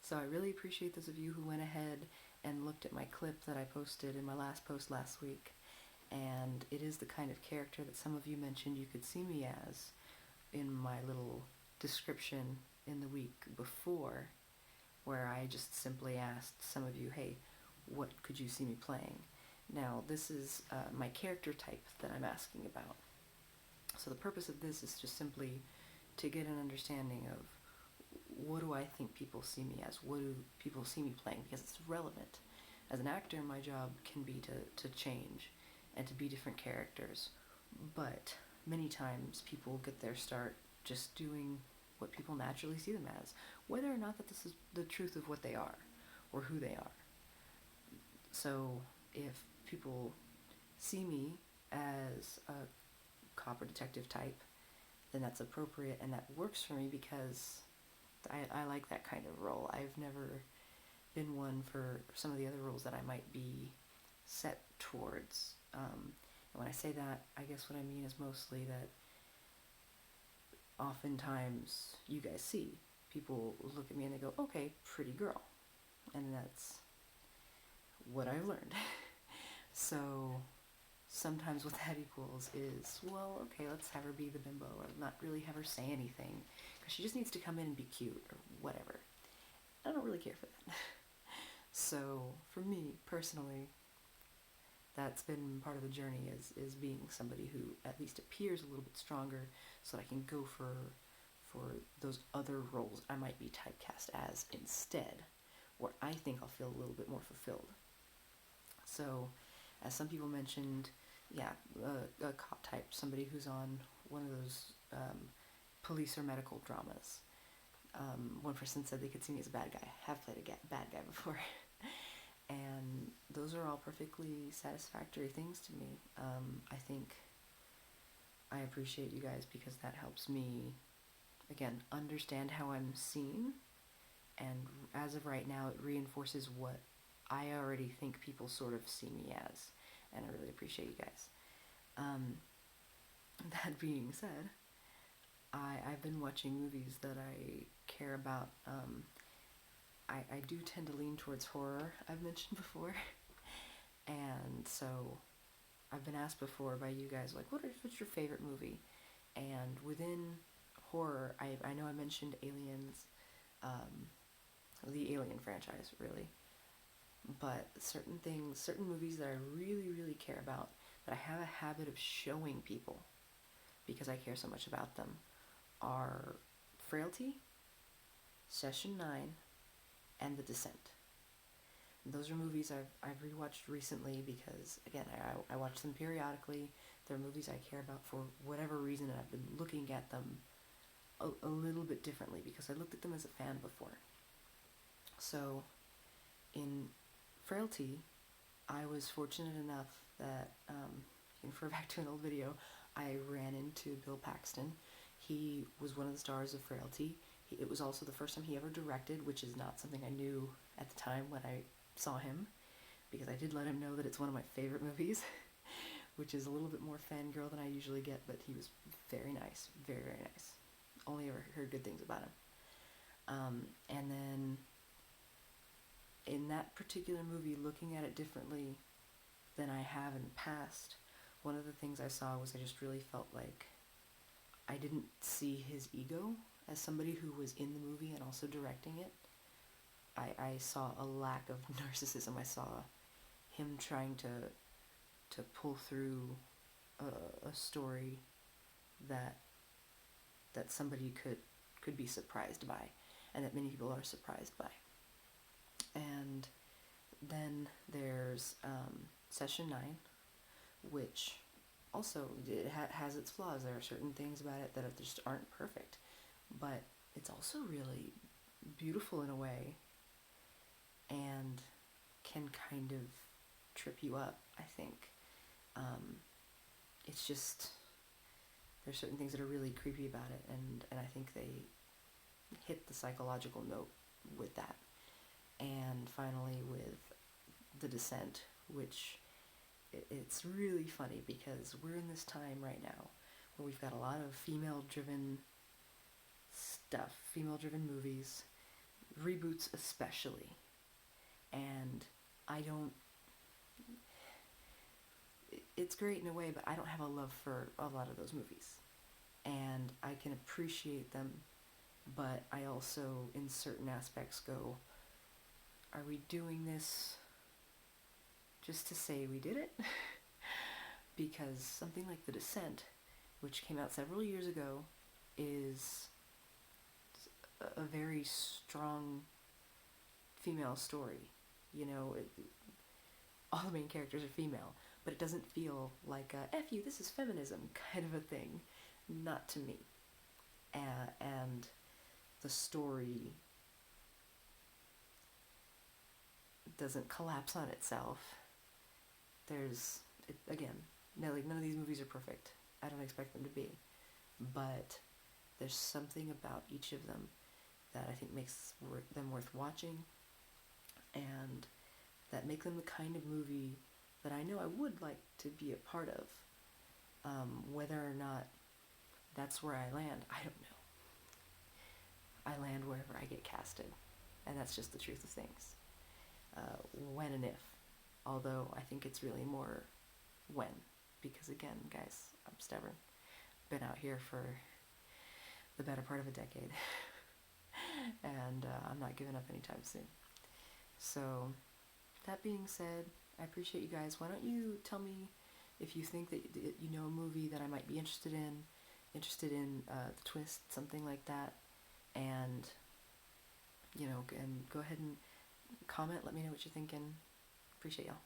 So I really appreciate those of you who went ahead and looked at my clip that I posted in my last post last week. And it is the kind of character that some of you mentioned you could see me as in my little description in the week before, where I just simply asked some of you, hey, what could you see me playing? Now, this is my character type that I'm asking about. So the purpose of this is just simply to get an understanding of what do I think people see me as? What do people see me playing? Because it's relevant. As an actor, my job can be to change and to be different characters. But many times people get their start just doing what people naturally see them as, whether or not that this is the truth of what they are or who they are. So if people see me as a cop or detective type, then that's appropriate and that works for me because I like that kind of role. I've never been one for some of the other roles that I might be set towards. And when I say that, I guess what I mean is mostly that oftentimes you guys see people look at me and they go, okay, pretty girl. And that's what I've learned. So sometimes what that equals is, well, okay, let's have her be the bimbo or not really have her say anything because she just needs to come in and be cute or whatever. I don't really care for that. So for me personally, that's been part of the journey is being somebody who at least appears a little bit stronger so that I can go for those other roles I might be typecast as instead, where I think I'll feel a little bit more fulfilled. So, as some people mentioned, yeah, a cop type, somebody who's on one of those police or medical dramas. One person said they could see me as a bad guy. I have played a bad guy before. And those are all perfectly satisfactory things to me. I think I appreciate you guys because that helps me, again, understand how I'm seen. And as of right now, it reinforces what I already think people sort of see me as. And I really appreciate you guys. That being said, I've been watching movies that I care about. I do tend to lean towards horror, I've mentioned before. And so I've been asked before by you guys, like, what's your favorite movie? And within horror, I know I mentioned Aliens, the Alien franchise, really. But certain things, certain movies that I really, really care about, that I have a habit of showing people because I care so much about them, are Frailty, Session 9, and The Descent. Those are movies I've rewatched recently because, again, I watch them periodically. They're movies I care about for whatever reason, and I've been looking at them a little bit differently because I looked at them as a fan before. So, in Frailty, I was fortunate enough that, you can refer back to an old video, I ran into Bill Paxton. He was one of the stars of Frailty. It was also the first time he ever directed, which is not something I knew at the time when I saw him, because I did let him know that it's one of my favorite movies, which is a little bit more fangirl than I usually get, but he was very nice, very, very nice. Only ever heard good things about him. And then in that particular movie, looking at it differently than I have in the past, one of the things I saw was I just really felt like I didn't see his ego as somebody who was in the movie and also directing it. I saw a lack of narcissism. I saw him trying to pull through a story that somebody could be surprised by, and that many people are surprised by. And then there's Session 9, which also it has its flaws. There are certain things about it that just aren't perfect, but it's also really beautiful in a way and can kind of trip you up, I think. It's just, there's certain things that are really creepy about it, and I think they hit the psychological note with that. And finally with The Descent, which it's really funny because we're in this time right now where we've got a lot of female-driven stuff, female-driven movies. reboots especially. And I don't. It's great in a way, but I don't have a love for a lot of those movies. And I can appreciate them, but I also, in certain aspects, go, are we doing this just to say we did it? Because something like The Descent, which came out several years ago, is a very strong female story. You know, all the main characters are female, but it doesn't feel like a F you, this is feminism kind of a thing. Not to me. And the story doesn't collapse on itself. Again, no, like none of these movies are perfect. I don't expect them to be. But there's something about each of them that I think makes them worth watching, and that make them the kind of movie that I know I would like to be a part of. Whether or not that's where I land, I don't know. I land wherever I get casted, and that's just the truth of things. When and if. Although I think it's really more when. Because again, guys, I'm stubborn. Been out here for the better part of a decade. And I'm not giving up anytime soon. So, that being said, I appreciate you guys. Why don't you tell me if you think that you know a movie that I might be interested in the twist, something like that, and and go ahead and comment. Let me know what you're thinking. Appreciate y'all.